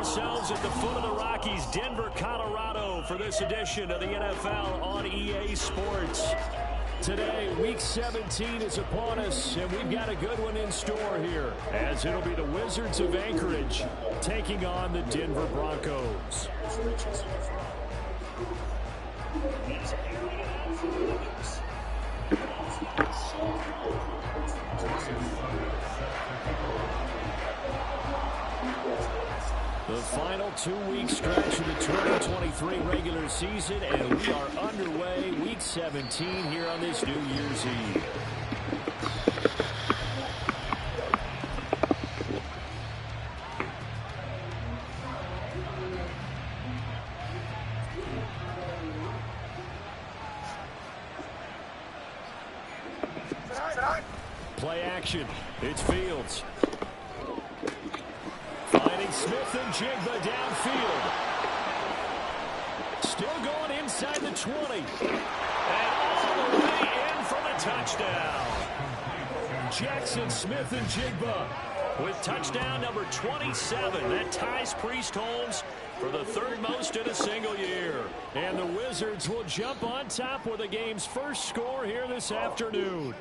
ourselves at the foot of the Rockies, Denver, Colorado, for this edition of the NFL on EA Sports. Today, Week 17 is upon us, and we've got a good one in store here, as it'll be the Wizards of Anchorage taking on the Denver Broncos. The final 2-week stretch of the 2023 regular season, and we are underway Week 17 here on this New Year's Eve. Play action. It's Fields. Finding Smith and Jigba downfield. Still going inside the 20. And all the way in for the touchdown. Jackson Smith and Jigba with touchdown number 27. That ties Priest Holmes for the third most in a single year. And the Wizards will jump on top with the game's first score here this afternoon.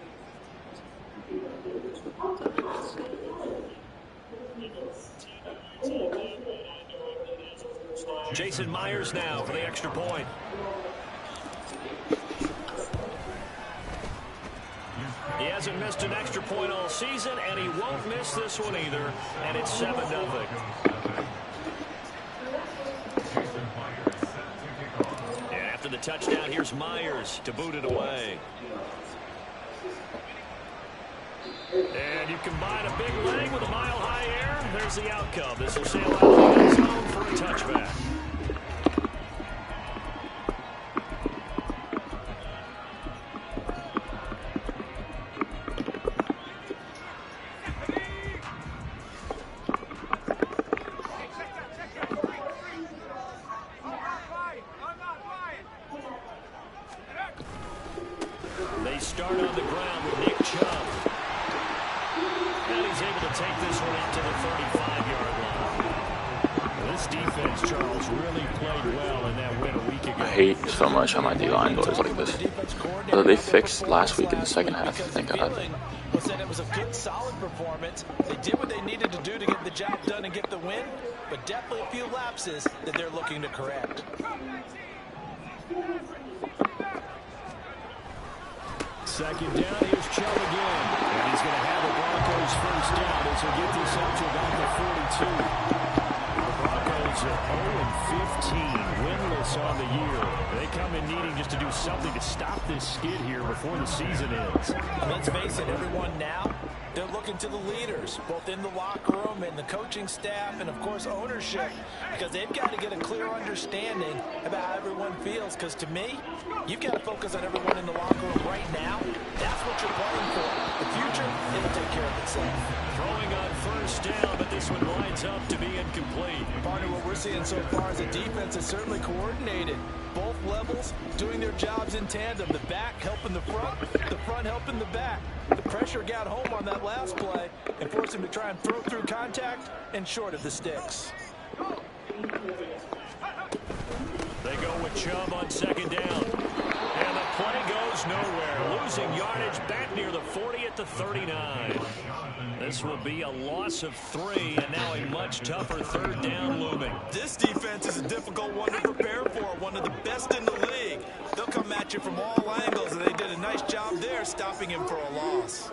Jason Myers now for the extra point. He hasn't missed an extra point all season, and he won't miss this one either, and it's 7-0. And after the touchdown, here's Myers to boot it away. And you combine a big leg with a mile-high air, there's the outcome. This will sail out of the end zone for a touchback. They start on the ground with Nick Chubb. And he's able to take this one out to the 35-yard line. This defense, Charles, really played well in that win a week ago. I hate so much how my D-line goes like this. Although they fixed last week in the second half, thank God. Said it was a good, solid performance. They did what they needed to do to get the job done and get the win, but definitely a few lapses that they're looking to correct. Second down, here's Chubb again. And he's going to have the Broncos first down as they get this up to about the 42. The Broncos are 0-15, winless on the year. They come in needing just to do something to stop this skid here before the season ends. And let's face it, everyone now, they're looking to the leaders, both in the locker room and the coaching staff and, of course, ownership, because they've got to get a clear understanding about how everyone feels. Because to me, you've got to focus on everyone in the locker room right now. That's what you're playing for. The future, it'll take care of itself. Throwing on first down, but this one lines up to be incomplete. Part of what we're seeing so far is the defense is certainly coordinated. Both levels doing their jobs in tandem. The back helping the front helping the back. The pressure got home on that last play and forced him to try and throw through contact and short of the sticks. They go with Chubb on second down. And the play goes nowhere. Losing yardage back near the 40 at the 39. This will be a loss of 3, and now a much tougher third down looming. This defense is a difficult one to prepare for, one of the best in the league. They'll come at you from all angles, and they did a nice job there stopping him for a loss.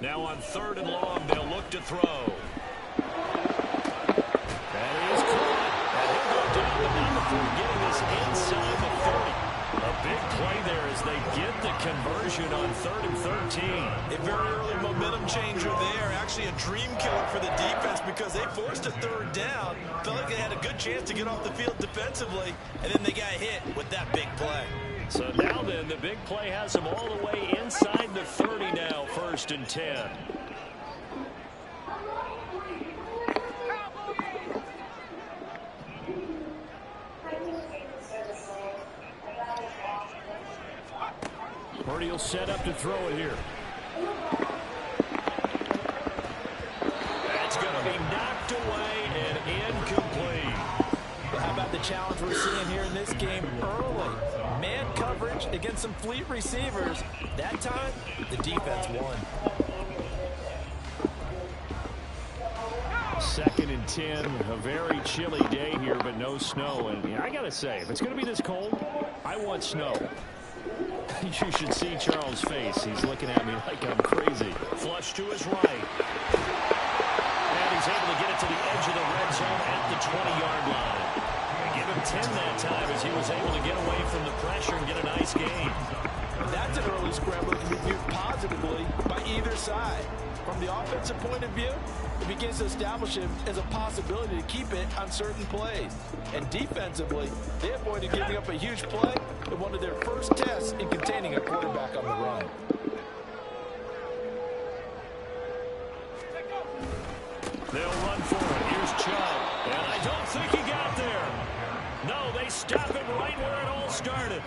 Now on third and long, they'll look to throw. That is caught. And he'll go down, but not before getting this inside the 30. A big play there as they get the conversion on 3rd and 13. A very early momentum changer there. Actually a dream killer for the defense because they forced a third down. Felt like they had a good chance to get off the field defensively, and then they got hit with that big play. So now then, the big play has them all the way inside the 30 now, 1st and 10. Purdy will set up to throw it here. That's going to be knocked away and incomplete. Well, how about the challenge we're seeing here in this game early? Man coverage against some fleet receivers. That time, the defense won. 2nd and 10, a very chilly day here, but no snow. And I got to say, if it's going to be this cold, I want snow. You should see Charles' face. He's looking at me like I'm crazy. Flush to his right. And he's able to get it to the edge of the red zone at the 20-yard line. They give him 10 that time as he was able to get away from the pressure and get a nice gain. That's an early scramble that can be viewed positively by either side. From the offensive point of view, it begins to establish him as a possibility to keep it on certain plays. And defensively, they avoided giving up a huge play in one of their first tests in containing a quarterback on the run. They'll run for it. Here's Chubb. And I don't think he got there. No, they stop him right where it all started.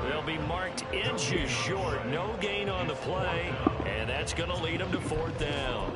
They'll be marked inches short. No gain on the play. And that's going to lead them to 4th down.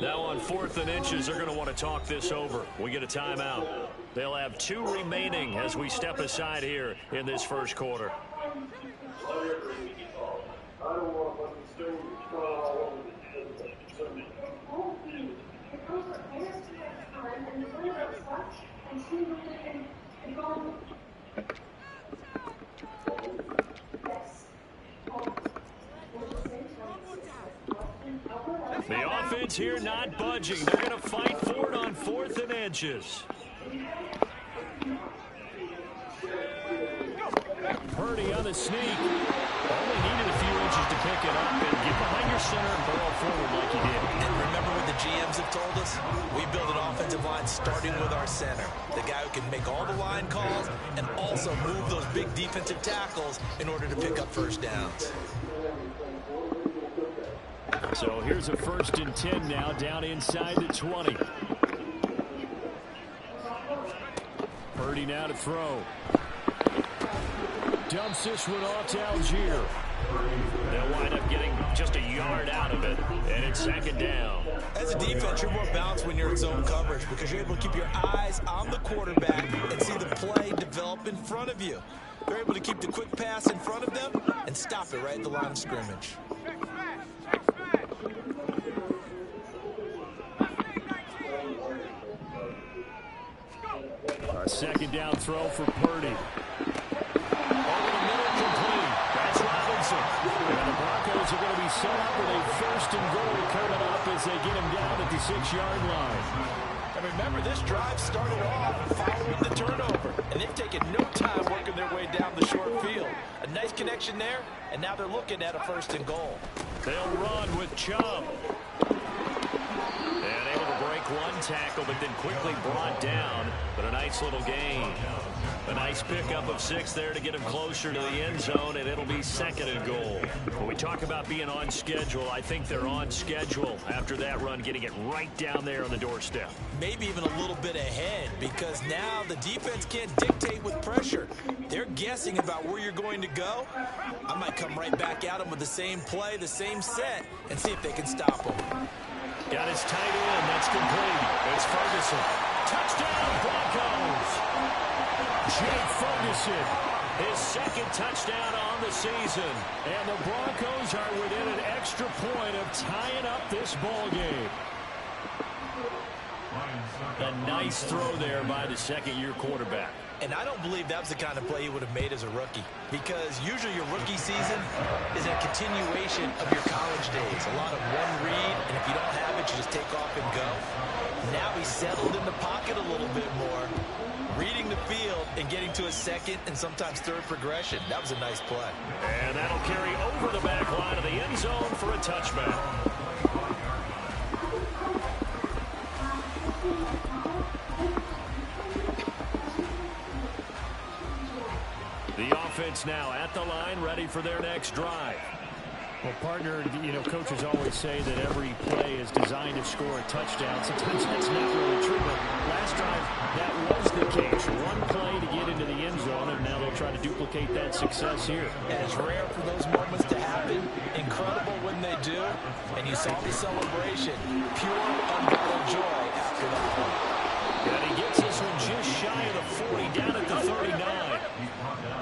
Now on 4th and inches, they're going to want to talk this over. We get a timeout. They'll have 2 remaining as we step aside here in this first quarter. The offense here not budging. They're going to fight for it on 4th and inches. Purdy on the sneak. Only needed a few inches to pick it up and get behind your center and barrel forward like he did. And remember what the GMs have told us? We build an offensive line starting with our center. The guy who can make all the line calls and also move those big defensive tackles in order to pick up first downs. So here's a 1st and 10 now, down inside the 20. Purdy now to throw. Dumps this one off to Algier. They'll wind up getting just a yard out of it, and it's 2nd down. As a defense, you're more balanced when you're in zone coverage because you're able to keep your eyes on the quarterback and see the play develop in front of you. They're able to keep the quick pass in front of them and stop it right at the line of scrimmage. A 2nd down throw for Purdy. Over the middle, complete. That's Robinson. And the Broncos are going to be set up with a 1st and goal coming up as they get him down at the 6-yard line. And remember, this drive started off following the turnover. And they've taken no time working their way down the short field. A nice connection there, and now they're looking at a 1st and goal. They'll run with Chubb. And able to break one tackle, but then quickly brought down. But a nice little gain. A nice pickup of 6 there to get him closer to the end zone, and it'll be 2nd and goal. When we talk about being on schedule, I think they're on schedule after that run, getting it right down there on the doorstep. Maybe even a little bit ahead, because now the defense can't dictate with pressure. They're guessing about where you're going to go. I might come right back at them with the same play, the same set, and see if they can stop them. Got his tight end. That's complete. It's Ferguson. Touchdown, Broncos. Jake Ferguson, his 2nd touchdown on the season. And the Broncos are within an extra point of tying up this ball game. A nice throw there by the 2nd-year quarterback. And I don't believe that was the kind of play he would have made as a rookie, because usually your rookie season is a continuation of your college days. A lot of one read, and if you don't have it, you just take off and go. Now he's settled in the pocket a little bit more, reading the field and getting to a 2nd and sometimes 3rd progression. That was a nice play. And that'll carry over the back line of the end zone for a touchback. offense now at the line, ready for their next drive. Well, partner, coaches always say that every play is designed to score a touchdown. Sometimes that's not really true, but last drive, that was the case. One play to get into the end zone, and now they'll try to duplicate that success here. And it's rare for those moments to happen. Incredible when they do. And you saw the celebration. Pure, unbridled joy after that one. And he gets this one just shy of the 40, down at the 39.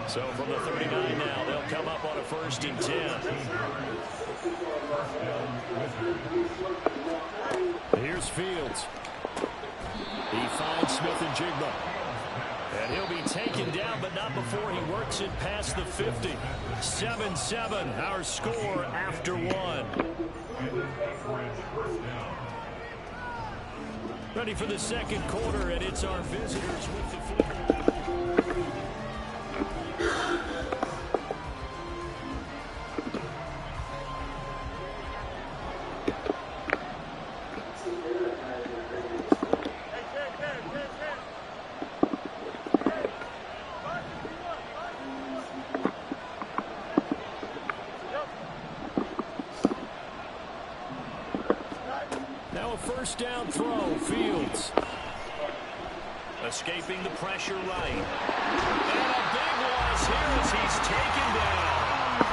So from the 39 now, they'll come up on a 1st and 10. Here's Fields. He finds Smith-Njigba. And he'll be taken down, but not before he works it past the 50. 7-7, our score after one. Ready for the second quarter, and it's our visitors with the football. First down throw, Fields. Escaping the pressure right. And a big loss here as he's taken down.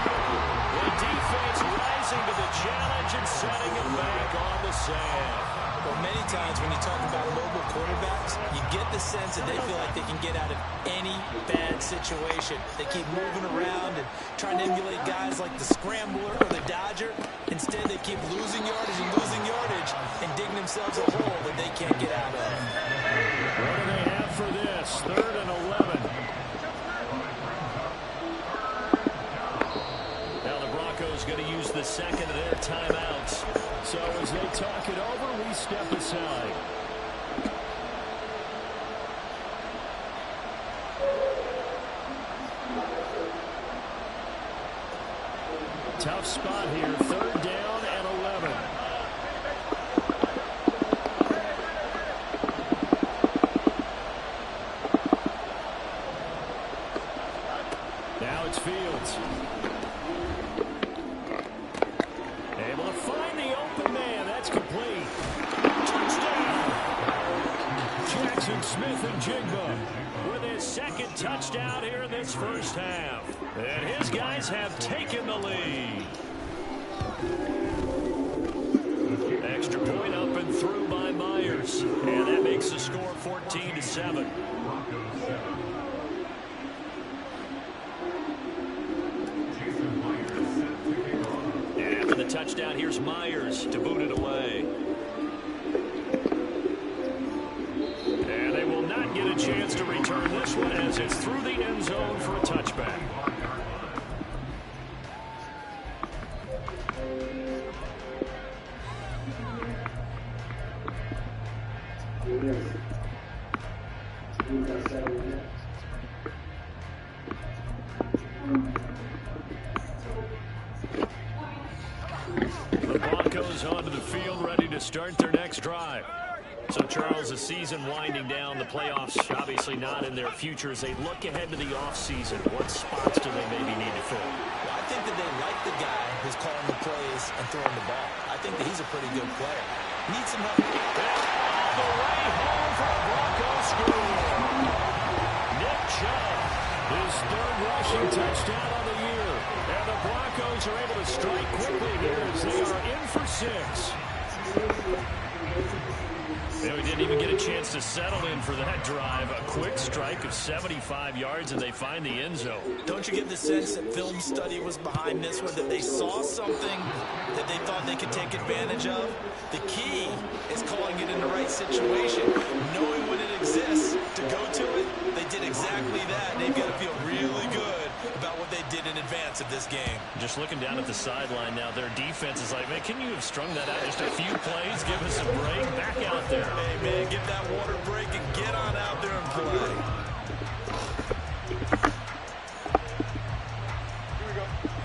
The defense rising to the challenge and setting him back on the sand. Well, many times when you talk about mobile quarterbacks, you get the sense that they feel like they can get out of any bad situation. They keep moving around and trying to emulate guys like the Scrambler or the Dodger. Instead, they keep losing yardage and digging themselves a hole that they can't get out of. What do they have for this? 3rd and 11. Now the Broncos going to use the second of their timeouts. So as they talk it over, we step aside. Tough spot here. 3rd down and 11. Now it's Fields. Able to find the open man. That's complete. Touchdown. Jackson Smith-Njigba with his second touchdown here in this first half. And his guys have taken the lead. Extra point up and through by Myers. And that makes the score 14-7. And after the touchdown, here's Myers to boot it away. And they will not get a chance to return this one as it's through the end zone for a touchback. The Broncos onto the field, ready to start their next drive. So, Charles, the season winding down, the playoffs obviously not in their future. As they look ahead to the offseason, what spots do they maybe need to fill? Well, I think that they like the guy who's calling the plays and throwing the ball. I think that he's a pretty good player. Needs some help. All the way home for a Broncos score. Nick Chubb, his 3rd rushing touchdown on the year. And the Broncos are able to strike quickly here as they are in for 6. They didn't even get a chance to settle in for that drive. A quick strike of 75 yards, and they find the end zone. Don't you get the sense that film study was behind this one, that they saw something that they thought they could take advantage of? The key is calling it in the right situation, knowing when it exists to go to it. They did exactly that, and they've got to feel really good about what they did in advance of this game. Just looking down at the sideline now, their defense is like, man, can you have strung that out just a few plays? Give us a break. Back out there. Hey, man, give that water break and get on out there and play.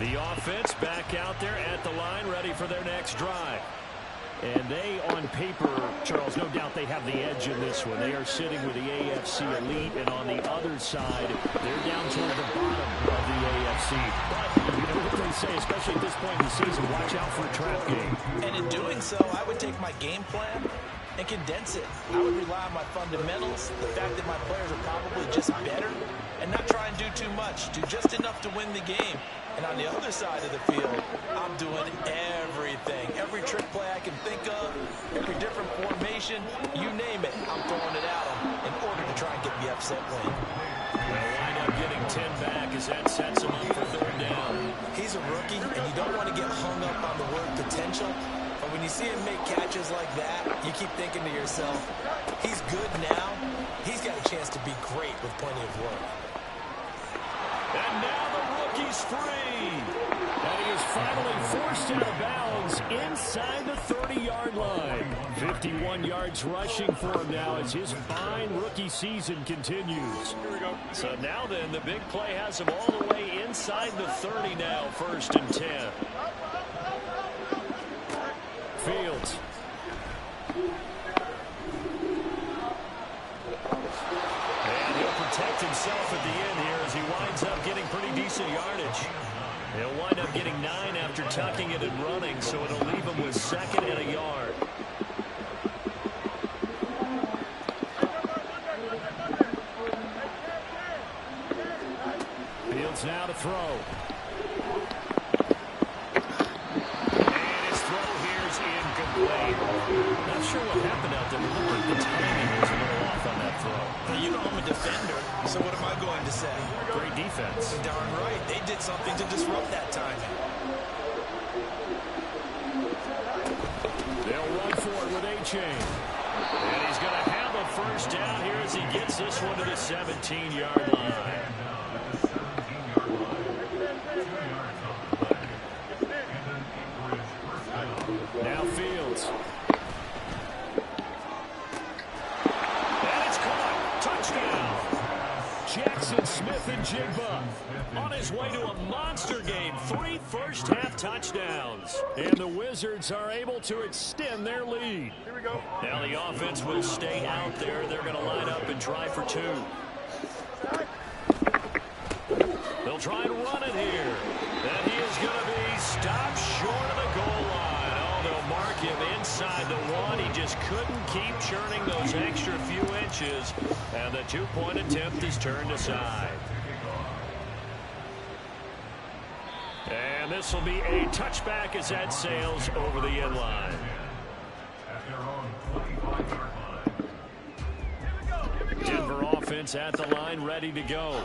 The offense back out there at the line, ready for their next drive. And they, on paper, Charles, no doubt they have the edge in this one. They are sitting with the AFC elite, and on the other side, they're down toward the bottom of the AFC. But you know what they say, especially at this point in the season, watch out for a trap game. And in doing so, I would take my game plan and condense it. I would rely on my fundamentals, the fact that my players are probably just better, and not try and do too much, do just enough to win the game. And on the other side of the field, I'm doing everything. Every trick play I can think of, every different formation, you name it, I'm throwing it at them in order to try and get the upset win. They'll wind up getting 10 back as that sets him up for third down. He's a rookie, and you don't want to get hung up on the word potential. But when you see him make catches like that, you keep thinking to yourself, he's good now. He's got a chance to be great with plenty of work. And now the rookie's free. And he is finally forced out of bounds inside the 30-yard line. 51 yards rushing for him now as his fine rookie season continues. Here we go. So now then, the big play has him all the way inside the 30 now, 1st and 10. Fields. And he'll protect himself at the end here as he winds up getting pretty decent yardage. He'll wind up getting 9 after tucking it and running, so it'll leave him with 2nd and a yard. Fields now to throw. Not sure what happened out there, but it looked like the timing was a little off on that throw. Well, you know I'm a defender, so what am I going to say? Great defense. Darn right. They did something to disrupt that timing. They'll run for it with A-Chain. And he's going to have a first down here as he gets this one to the 17-yard line. Now Fields. And it's caught. Touchdown. Jackson Smith and Jigba on his way to a monster game. 3 first-half touchdowns. And the Wizards are able to extend their lead. Here we go. Now the offense will stay out there. They're going to line up and try for 2. They'll try and run it here. And he is going to be stopped short of the goal line. They'll mark him inside the 1. He just couldn't keep churning those extra few inches, and the 2-point attempt is turned aside. And this will be a touchback as that sails over the end line. Denver offense at the line, ready to go.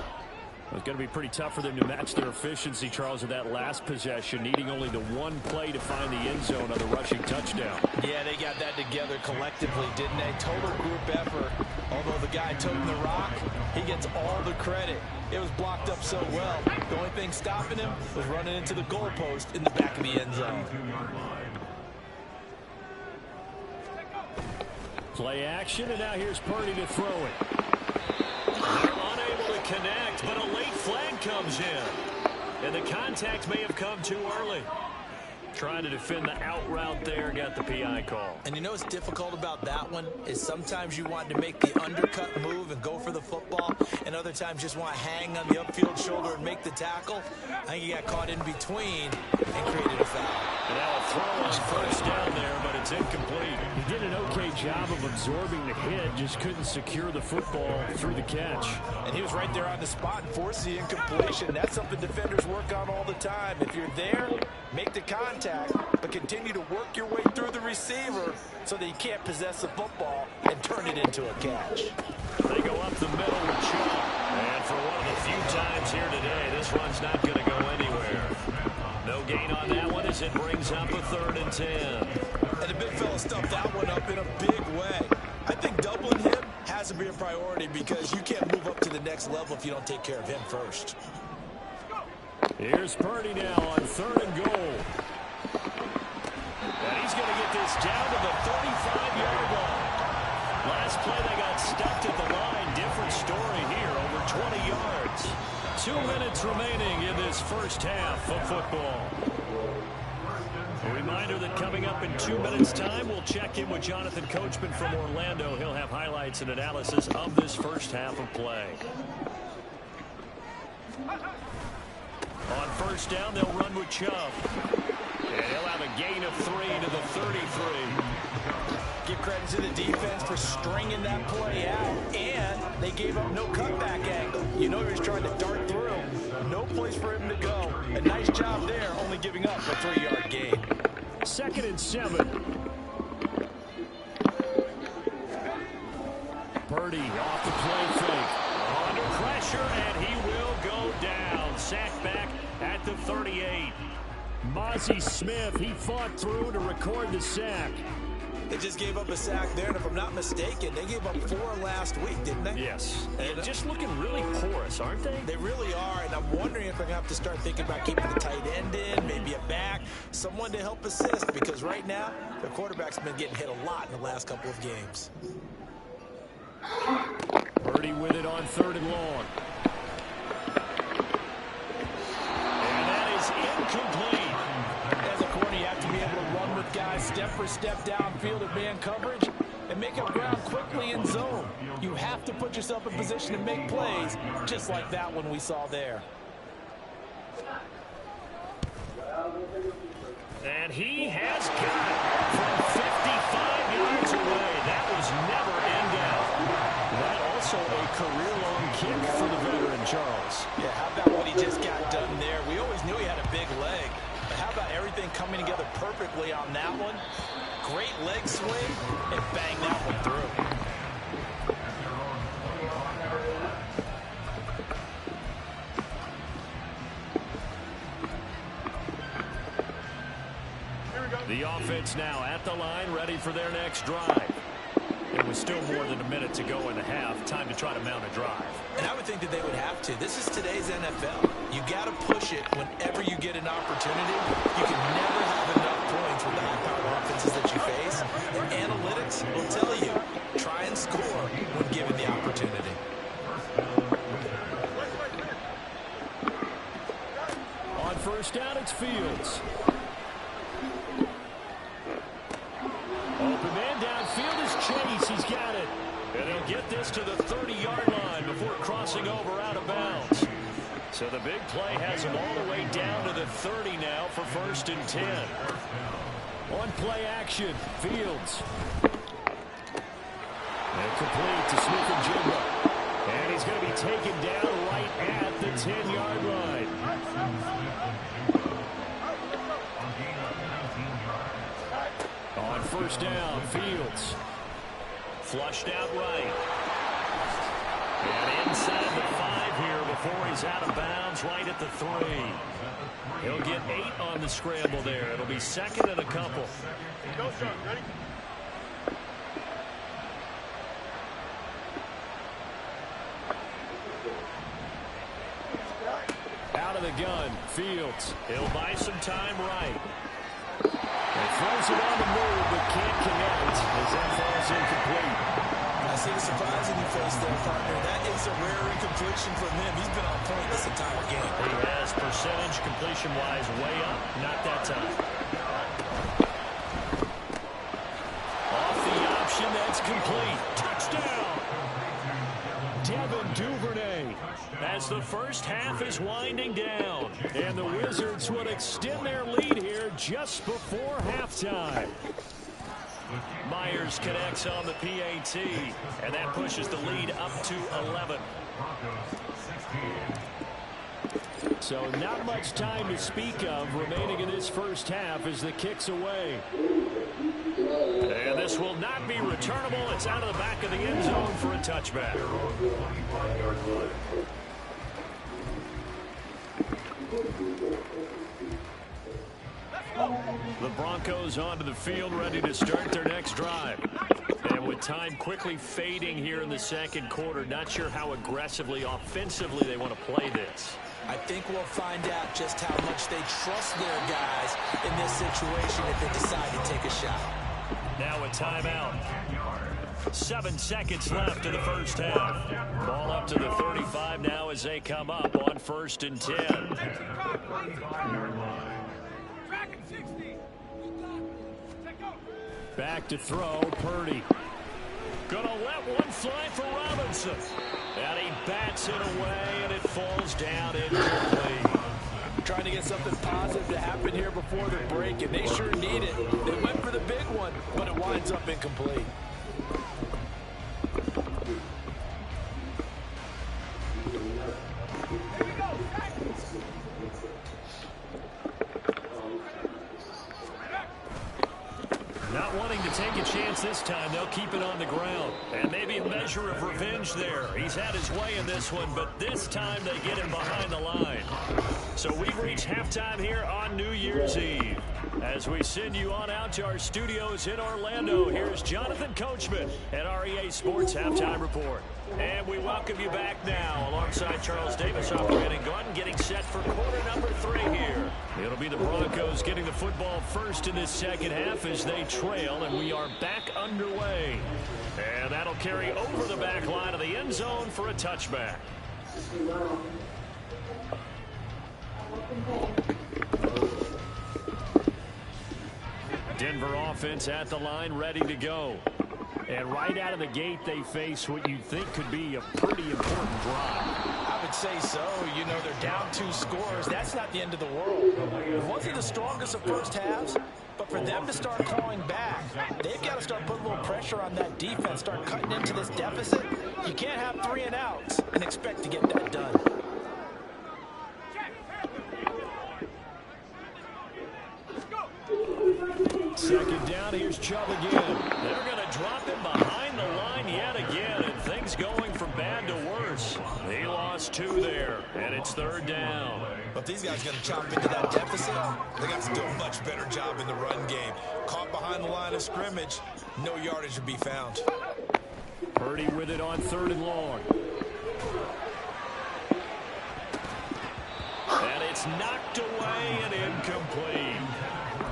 It's going to be pretty tough for them to match their efficiency, Charles, of that last possession, needing only the 1 play to find the end zone on the rushing touchdown. Yeah, they got that together collectively, didn't they? Total group effort. Although the guy toting the rock, he gets all the credit. It was blocked up so well. The only thing stopping him was running into the goalpost in the back of the end zone. Play action, and now here's Purdy to throw it. They're unable to connect, but a late flag comes in. And the contact may have come too early. Trying to defend the out route there, got the PI call. And you know what's difficult about that one is sometimes you want to make the undercut move and go for the football, and other times just want to hang on the upfield shoulder and make the tackle. I think he got caught in between and created a foul. And now a throw on first down there, but it's incomplete. He did an okay job of absorbing the hit, just couldn't secure the football through the catch. And he was right there on the spot and forced the incompletion. That's something defenders work on all the time. If you're there, make the contact, but continue to work your way through the receiver so that you can't possess the football and turn it into a catch. They go up the middle with Shaw. And for one of the few times here today, this run's not going to go anywhere. No gain on that one as it brings up a 3rd and 10. And the big fella stuffed that one up in a big way. I think doubling him has to be a priority because you can't move up to the next level if you don't take care of him first. Here's Purdy now on 3rd and goal. And he's going to get this down to the 35-yard line. Last play they got stuck at the line. Different story here, over 20 yards. 2 minutes remaining in this first half of football. We Reminder that coming up in 2 minutes' time, we'll check in with Jonathan Coachman from Orlando. He'll have highlights and analysis of this first half of play. On first down, they'll run with Chubb. And he'll have a gain of 3 to the 33. Give credit to the defense for stringing that play out, and they gave up no cutback angle. You know he was trying to dart through. No place for him to go. A nice job there, only giving up a 3-yard gain. 2nd and 7. Purdy off the play fake. Under pressure, and he will go down. Sacked back at the 38. Mozzie Smith, he fought through to record the sack. They just gave up a sack there, and if I'm not mistaken, they gave up 4 last week, didn't they? Yes. And just looking really porous, aren't they? They really are, and I'm wondering if they're going to have to start thinking about keeping the tight end in, maybe a back, someone to help assist, because right now, their quarterback's been getting hit a lot in the last couple of games. Purdy with it on 3rd and long. And that is incomplete. As a corner, you have to be able to run with guys step for step downfield in man coverage and make up ground quickly in zone. You have to put yourself in position to make plays, just like that one we saw there. And he has got it from 55 yards away. That was never in doubt. That also a career-long kick for the veteran, Charles. Yeah, how about what he just got done there? We always knew he had a big leg. But how about everything coming together perfectly on that one? Great leg swing, and bang that one through. The offense now at the line, ready for their next drive. It was still more than a minute to go in the half. Time to try to mount a drive. And I would think that they would have to. This is today's NFL. You got to push it whenever you get an opportunity. You can never have enough points with the high-powered offenses that you face. And analytics will tell you, try and score when given the opportunity. On first down, it's Fields. Open man downfield is Chase. He's got it. And they'll get this to the 30-yard line before crossing over out of bounds. So the big play has him all the way down to the 30 now for 1st and 10. On play action, Fields. And complete to Smith and Jigba. And he's going to be taken down right at the 10-yard line. On first down, Fields. Flushed out right. And inside the 5 here before he's out of bounds right at the 3. He'll get 8 on the scramble there. It'll be 2nd and a couple. Go, Sean. Ready? Out of the gun, Fields. He'll buy some time right. And throws it on the move, but can't connect as that falls incomplete. I see the surprise in your face there, partner. That is a rare incompletion from him. He's been on point this entire game. He has percentage completion-wise way up, not that time. Off the option, that's complete. Touchdown! Devin Duvernay. As the first half is winding down, and the Wizards would extend their lead here just before halftime. Myers connects on the PAT, and that pushes the lead up to 11. So not much time to speak of remaining in this first half as the kick's away. And this will not be returnable. It's out of the back of the end zone for a touchback. The Broncos onto the field, ready to start their next drive. And with time quickly fading here in the second quarter, not sure how aggressively, offensively they want to play this. I think we'll find out just how much they trust their guys in this situation if they decide to take a shot. Now a timeout. 7 seconds left in the first half. Ball up to the 35 now as they come up on 1st and 10. Back to throw, Purdy. Gonna let one fly for Robinson. And he bats it away, and it falls down incomplete. Trying to get something positive to happen here before the break, and they sure need it. They went for the big one, but it winds up incomplete. Not wanting to take a chance this time, they'll keep it on the ground. And maybe a measure of revenge there. He's had his way in this one, but this time they get him behind the line. So we've reached halftime here on New Year's Eve. As we send you on out to our studios in Orlando, here's Jonathan Coachman at our EA Sports Halftime Report. And we welcome you back now alongside Charles Davis operating gun, getting set for quarter number 3 here. It'll be the Broncos getting the football first in this second half as they trail, and we are back underway. And that'll carry over the back line of the end zone for a touchback. Denver offense at the line, ready to go. And right out of the gate, they face what you'd think could be a pretty important drive. I would say so. You know, they're down 2 scores. That's not the end of the world. It wasn't the strongest of first halves, but for them to start clawing back, they've got to start putting a little pressure on that defense, start cutting into this deficit. You can't have 3 and outs and expect to get that done. Second down, here's Chubb again. They're going to drop him behind the line yet again, and things going from bad to worse. He lost 2 there, and it's 3rd down. But these guys going to chop into that deficit. They got to do a much better job in the run game. Caught behind the line of scrimmage, no yardage to be found. Purdy with it on 3rd and long. And it's knocked away and incomplete.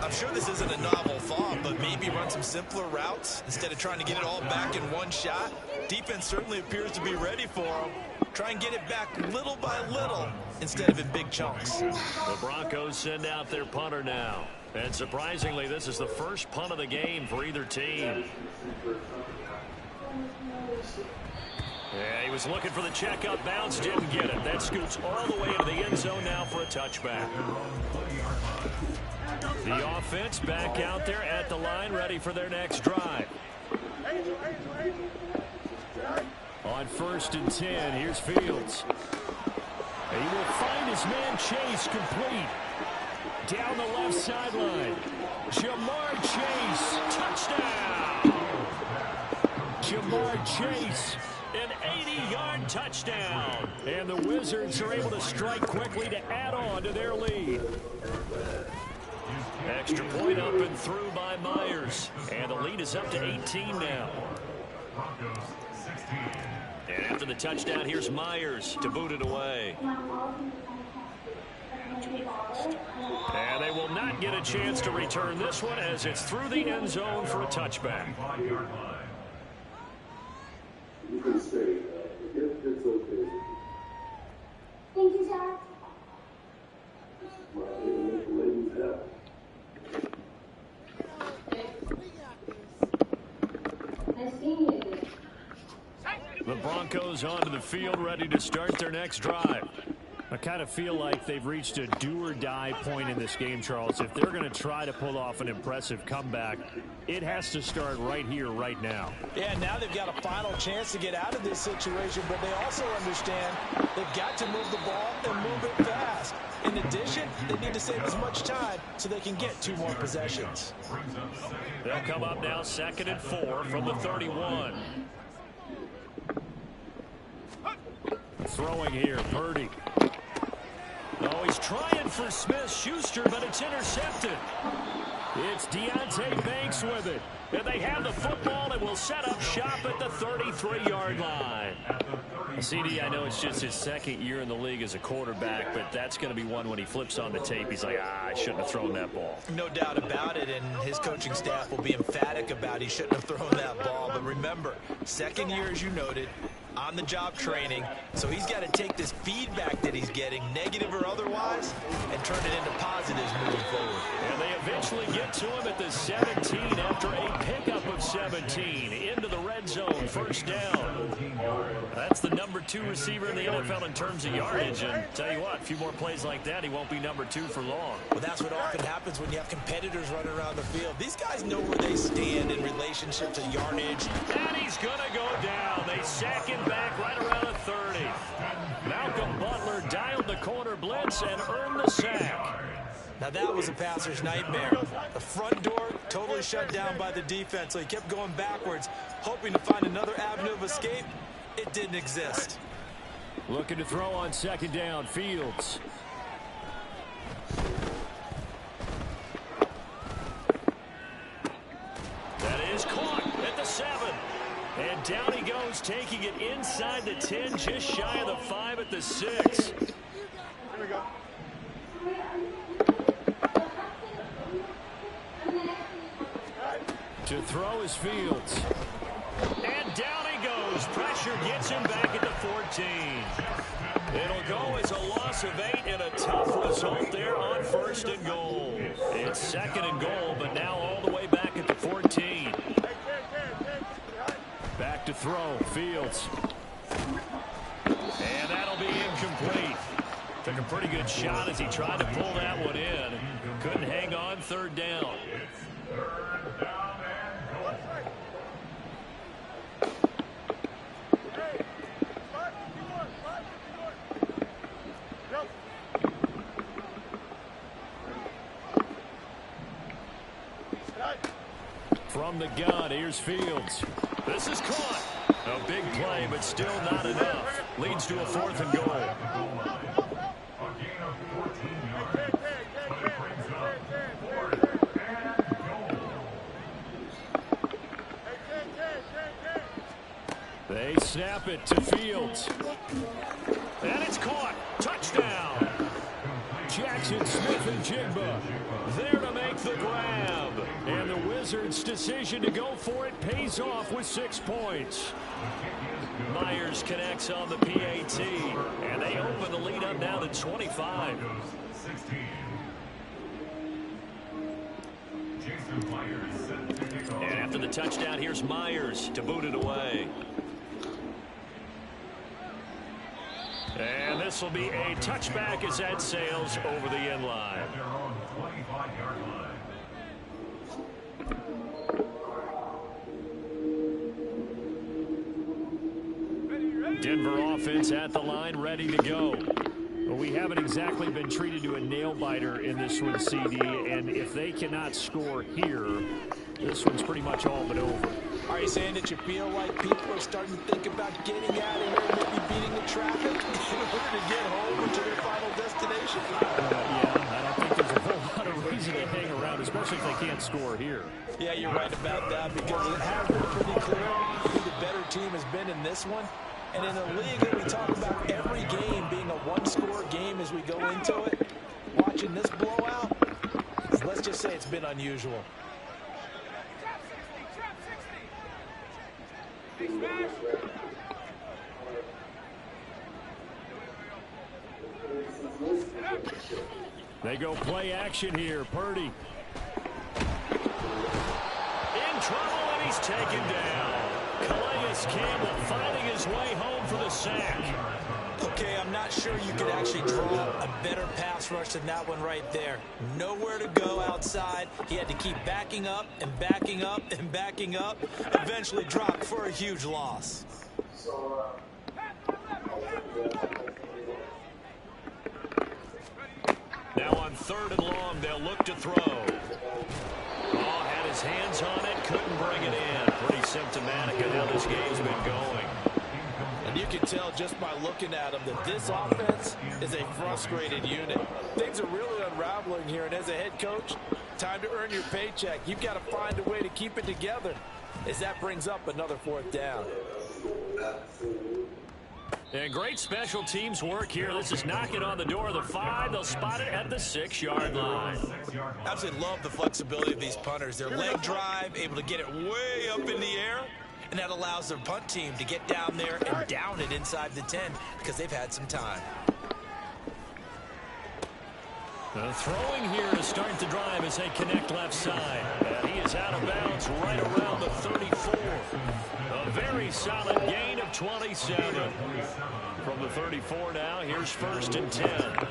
I'm sure this isn't a novel thought, but maybe run some simpler routes instead of trying to get it all back in one shot. Defense certainly appears to be ready for them. Try and get it back little by little instead of in big chunks. The Broncos send out their punter now. And surprisingly, this is the first punt of the game for either team. Yeah, he was looking for the checkup bounce, didn't get it. That scoots all the way into the end zone now for a touchback. The offense back out there at the line, ready for their next drive. On 1st and 10, here's Fields. He will find his man Chase complete. Down the left sideline. Jamar Chase, touchdown! Jamar Chase, an 80-yard touchdown. And the Wizards are able to strike quickly to add on to their lead. Extra point up and through by Myers. And the lead is up to 18 now. And after the touchdown, here's Myers to boot it away. And they will not get a chance to return this one as it's through the end zone for a touchback. You can stay. It's okay. Thank you, Jack. Ladies help. Nice seeing you again. The Broncos onto the field, ready to start their next drive. I kind of feel like they've reached a do-or-die point in this game, Charles. If they're going to try to pull off an impressive comeback, it has to start right here, right now. Yeah, now they've got a final chance to get out of this situation, but they also understand they've got to move the ball and move it fast. In addition, they need to save as much time so they can get 2 more possessions. They'll come up now 2nd and 4 from the 31. Throwing here, Purdy. Oh, he's trying for Smith-Schuster, but it's intercepted. It's Deontay Banks with it. And they have the football and will set up shop at the 33-yard line. CD, I know it's just his 2nd year in the league as a quarterback, but that's going to be one when he flips on the tape. He's like, I shouldn't have thrown that ball. No doubt about it, and his coaching staff will be emphatic about he shouldn't have thrown that ball. But remember, 2nd year, as you noted, on-the-job training, so he's got to take this feedback that he's getting, negative or otherwise, and turn it into positives moving forward. And they eventually get to him at the 17 after a pick W17 into the red zone, first down. That's the number 2 receiver in the NFL in terms of yardage. And tell you what, a few more plays like that, he won't be number 2 for long. Well, that's what often happens when you have competitors running around the field. These guys know where they stand in relationship to yardage. And he's going to go down. They sack him back right around the 30. Malcolm Butler dialed the corner blitz and earned the sack. Now that was a passer's nightmare. The front door totally shut down by the defense, so he kept going backwards, hoping to find another avenue of escape. It didn't exist. Looking to throw on second down, Fields. That is caught at the 7. And down he goes, taking it inside the 10, just shy of the 5 at the 6. Here we go. To throw is Fields. And down he goes. Pressure gets him back at the 14. It'll go as a loss of 8 and a tough result there on first and goal. It's second and goal, but now all the way back at the 14. Back to throw, Fields. And that'll be incomplete. Took a pretty good shot as he tried to pull that one in. Couldn't hang on, third down. From the gun, here's Fields. This is caught. A big play, but still not enough. Leads to a fourth and goal. They snap it to Fields. And it's caught. Touchdown. Jackson Smith and Jigba There to make the grab. And the Wizards' decision to go for it pays off with 6 points. Myers connects on the PAT. And they open the lead up now to 25. And after the touchdown, here's Myers to boot it away. And this will be a touchback as that sails over the end line. Denver offense at the line, ready to go. Well, we haven't exactly been treated to a nail-biter in this one, CD, and if they cannot score here, this one's pretty much all but over. Are you saying that you feel like people are starting to think about getting out of here, maybe beating the traffic in order to get home to their final destination? Yeah, I don't think there's a whole lot of reason to hang around, especially if they can't score here. Yeah, you're right about that, because it has been pretty clear who the better team has been in this one. And in a league that we talk about every game being a one-score game as we go into it, watching this blowout, let's just say it's been unusual. They go play action here. Purdy. In trouble, and he's taken down. Calais Campbell finding his way home for the sack. Okay, I'm not sure you could actually draw a better pass rush than that one right there. Nowhere to go outside. He had to keep backing up and backing up and backing up. Eventually dropped for a huge loss. Now on third and long, they'll look to throw. Oh, had his hands on it, couldn't bring it in. Pretty symptomatic of how this game's been going. And you can tell just by looking at him that this offense is a frustrated unit. Things are really unraveling here, and as a head coach, time to earn your paycheck. You've got to find a way to keep it together as that brings up another fourth down. And great special teams work here. This is knocking on the door of the 5. They'll spot it at the 6-yard line. Absolutely love the flexibility of these punters. Their leg drive, able to get it way up in the air, and that allows their punt team to get down there and down it inside the 10 because they've had some time. The throwing here to start the drive as they connect left side. And he is out of bounds right around the 30. Very solid gain of 27. From the 34 now, here's 1st and 10.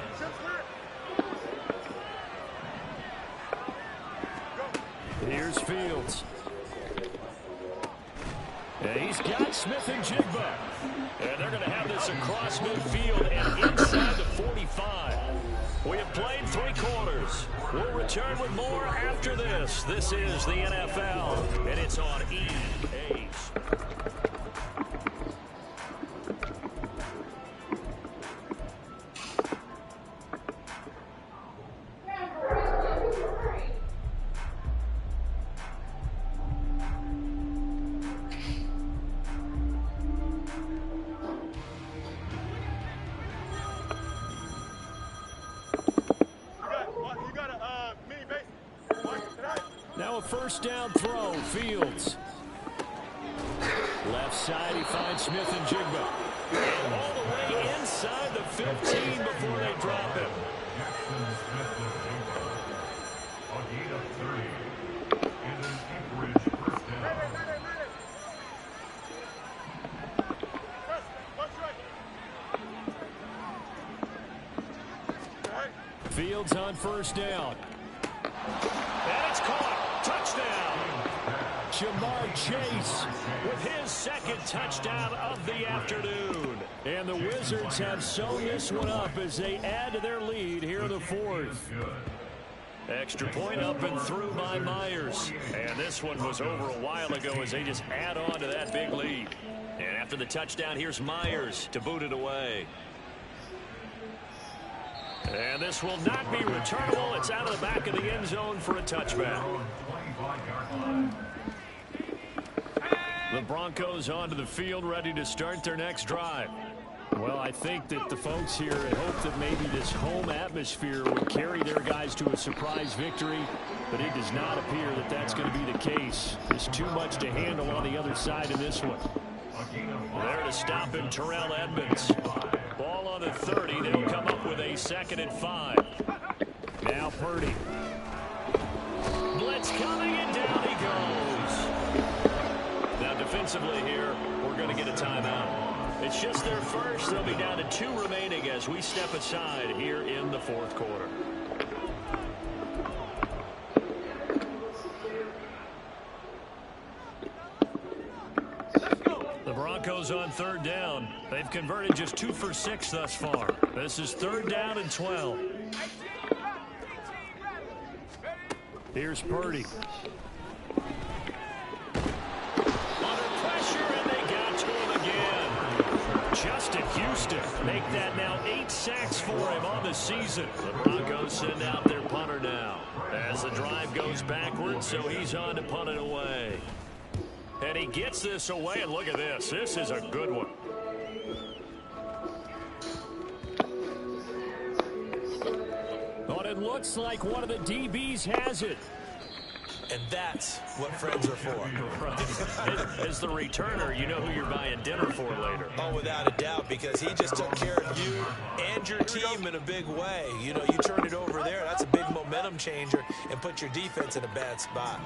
Here's Fields. And he's got Smith and Jigba. And they're going to have this across midfield and inside the 45. We have played 3 quarters. We'll return with more after this. This is the NFL, and it's on EA. Now a 1st down throw, Fields. Left side, he finds Smith and Jigba. And all the way inside the 15 before they drop him. Fields on 1st down. And it's caught. Touchdown. Jamar Chase with his 2nd touchdown of the afternoon. And the Wizards have sewn this one up as they add to their lead here in the 4th. Extra point up and through by Myers. And this one was over a while ago as they just add on to that big lead. And after the touchdown, here's Myers to boot it away. And this will not be returnable. It's out of the back of the end zone for a touchback. The Broncos onto the field, ready to start their next drive. Well, I think that the folks here had hoped that maybe this home atmosphere would carry their guys to a surprise victory, but it does not appear that that's going to be the case. There's too much to handle on the other side of this one. There to stop him, Terrell Edmonds. Ball on the 30. They'll come up with a 2nd and 5. Now Purdy. Blitz coming, and down he goes. Now defensively here, we're going to get a timeout. It's just their first. They'll be down to 2 remaining as we step aside here in the 4th quarter. The Broncos on 3rd down. They've converted just 2 for 6 thus far. This is 3rd down and 12. Here's Purdy. Under pressure, and they got to him again. Justin Houston make that now 8 sacks for him on the season. The Broncos send out their punter now as the drive goes backwards, so he's on to punt it away. And he gets this away, and look at this. This is a good one. But it looks like one of the DBs has it. And that's what friends are for. Right. As the returner, you know who you're buying dinner for later. Oh, without a doubt, because he just took care of you and your team in a big way. You know, you turn it over there, that's a big momentum changer, and put your defense in a bad spot.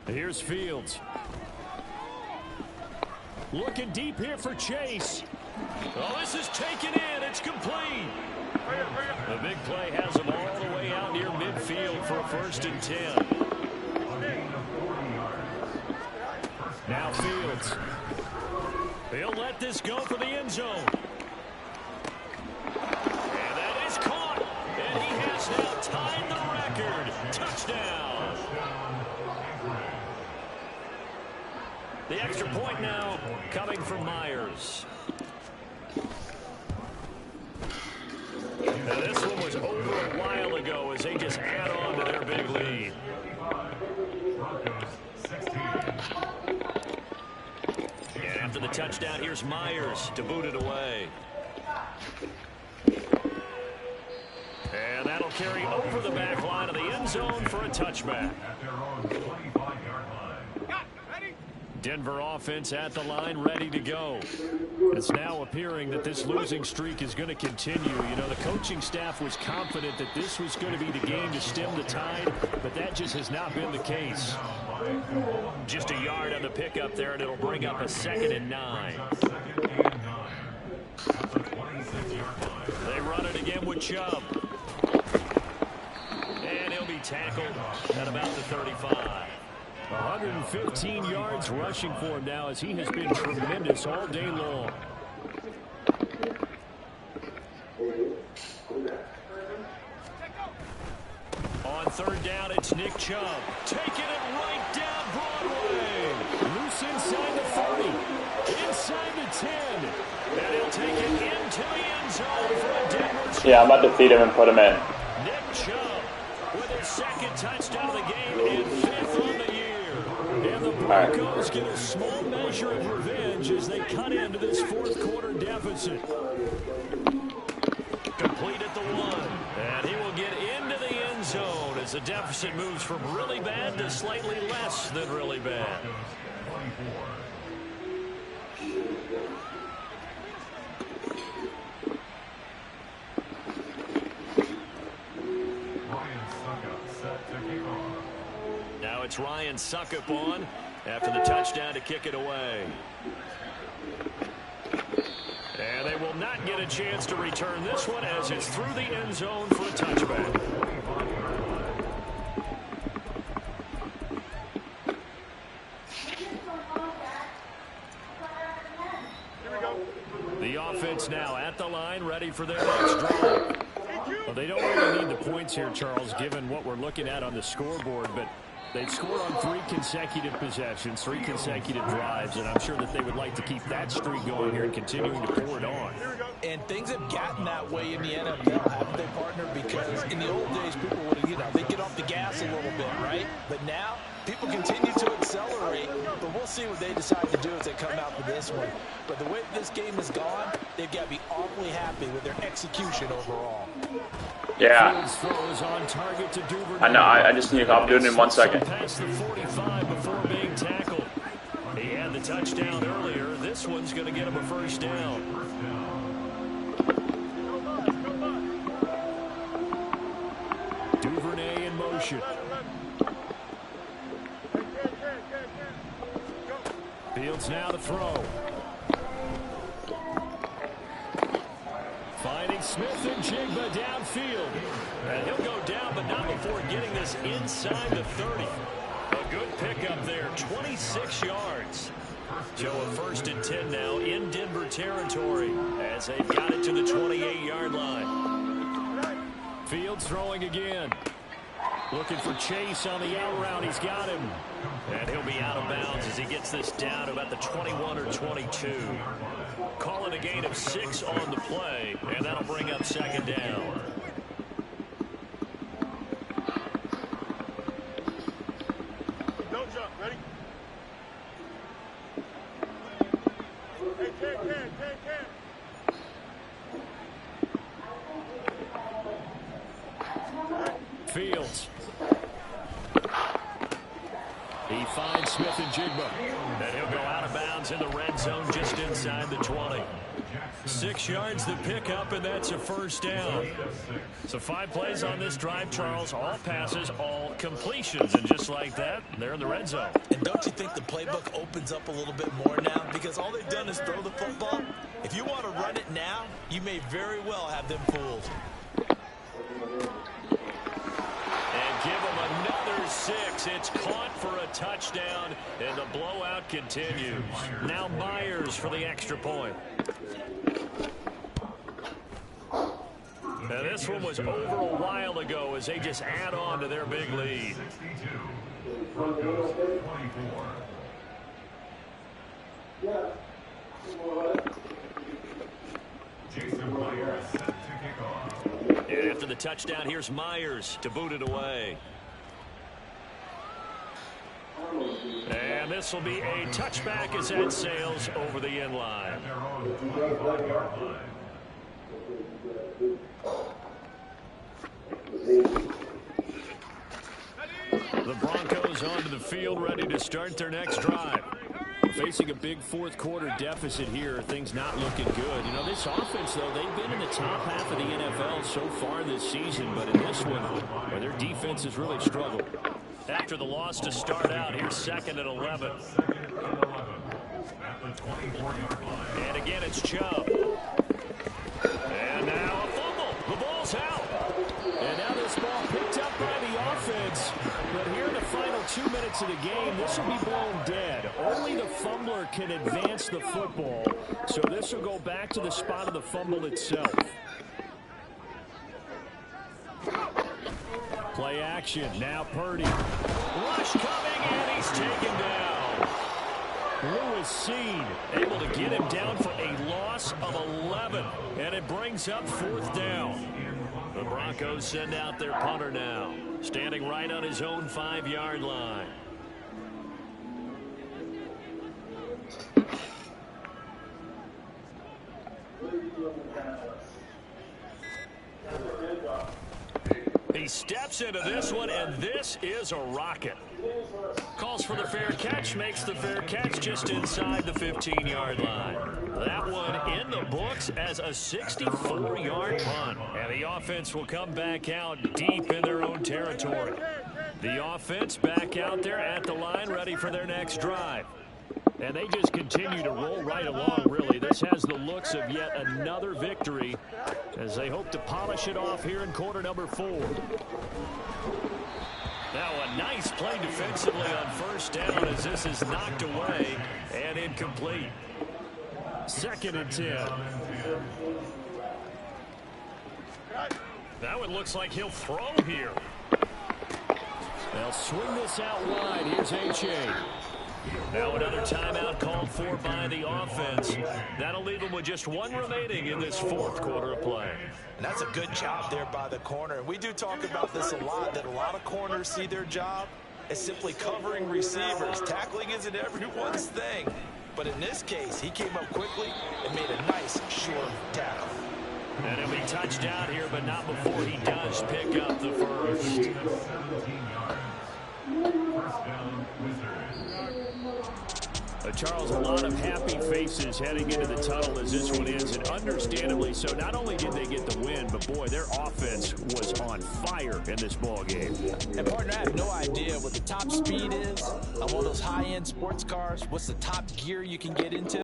Here's Fields. Looking deep here for Chase. Oh, this is taken in. It's complete. The big play has him all the way out near midfield for a 1st and 10. Now Fields. He'll let this go for the end zone. And that is caught. And he has now tied the record. Touchdown. The extra point now coming from Myers. Now this one was over a while ago as they just add on to their big lead. And after the touchdown, here's Myers to boot it away. And that'll carry over the back line of the end zone for a touchback. Denver offense at the line, ready to go. It's now appearing that this losing streak is going to continue. You know, the coaching staff was confident that this was going to be the game to stem the tide, but that just has not been the case. Just a yard on the pickup there, and it'll bring up a 2nd and 9. They run it again with Chubb. And he'll be tackled at about the 35. 115 yards rushing for him now, as he has been tremendous all day long. On 3rd down, it's Nick Chubb. Taking it right down Broadway. Loose inside the 30. Inside the 10. And he'll take it into the end zone for a Denver. Yeah, I'm about to feed him and put him in. Nick Chubb with his 2nd touchdown of the game and 5th on the year. And the Broncos get a small measure of revenge as they cut into this 4th quarter deficit. Complete at the 1. And he will get into the end zone as the deficit moves from really bad to slightly less than really bad. Now it's Ryan Suckup on after the touchdown to kick it away. And they will not get a chance to return this one as it's through the end zone for a touchback. The offense now at the line, ready for their next drive. Well, they don't really need the points here, Charles, given what we're looking at on the scoreboard, but they've scored on 3 consecutive possessions, 3 consecutive drives, and I'm sure that they would like to keep that streak going here and continuing to pour it on. And things have gotten that way in the NFL, haven't they, partner? Because in the old days, people would, they get off the gas a little bit, right? But now, people continue to accelerate, but we'll see what they decide to do as they come out for this one. But the way this game has gone, they've got to be awfully happy with their execution overall. Yeah. I know. I just need to. I'm doing it in 1 second. Past the 45 before being tackled. He had the touchdown earlier. This one's going to get him a 1st down. Duvernay in motion. Fields now to throw. Finding Smith and Jigba downfield. And he'll go down, but not before getting this inside the 30. A good pickup there, 26 yards. So a 1st and 10 now in Denver territory as they've got it to the 28-yard line. Fields throwing again. Looking for Chase on the out route. He's got him. And he'll be out of bounds as he gets this down to about the 21 or 22. Calling a gain of 6 on the play, and that'll bring up 2nd down. Don't jump. Ready? Fields. He finds Smith and Jigba. And he'll go out of bounds in the red zone just inside the 20. 6 yards to pick up, and that's a 1st down. So 5 plays on this drive, Charles. All passes, all completions. And just like that, they're in the red zone. And don't you think the playbook opens up a little bit more now? Because all they've done is throw the football. If you want to run it now, you may very well have them fooled. And give them another 6. It's caught for a touchdown, and the blowout continues. Now Myers for the extra point. Now this one was over a while ago as they just add on to their big lead. And after the touchdown, here's Myers to boot it away. And this will be a touchback as that sails over the end line. The Broncos onto the field, ready to start their next drive. facing a big fourth quarter deficit here. Things not looking good. You know, this offense, though, they've been in the top half of the NFL so far this season. But in this one, where their defense has really struggled. After the loss to start out, here's 2nd and 11. And again, it's Chubb. And now a fumble. The ball's out. And now this ball picked up by the offense. But here in the final 2 minutes of the game, this will be blown dead. Only the fumbler can advance the football. So this will go back to the spot of the fumble itself. Play action. Now Purdy. Rush coming, and he's taken down. Lewis Seed able to get him down for a loss of 11. And it brings up 4th down. The Broncos send out their punter now, standing right on his own 5-yard line. He steps into this one, and this is a rocket. Calls for the fair catch, makes the fair catch just inside the 15-yard line. That one in the books as a 64-yard punt. And the offense will come back out deep in their own territory. The offense back out there at the line, ready for their next drive. And they just continue to roll right along, really. This has the looks of yet another victory as they hope to polish it off here in quarter number 4. Now a nice play defensively on 1st down as this is knocked away and incomplete. 2nd and 10. That one looks like he'll throw here. They'll swing this out wide. Here's H.A. Now another timeout called for by the offense. That'll leave them with just 1 remaining in this 4th quarter of play. And that's a good job there by the corner. And we do talk about this a lot, that a lot of corners see their job as simply covering receivers. Tackling isn't everyone's thing. But in this case, he came up quickly and made a nice short tackle. And he'll be touchdown here, but not before he does pick up the first. Charles, a lot of happy faces heading into the tunnel as this one ends, and understandably so. Not only did they get the win, but boy, their offense was on fire in this ball game. And partner, I have no idea what the top speed is on one of those high-end sports cars. What's the top gear you can get into?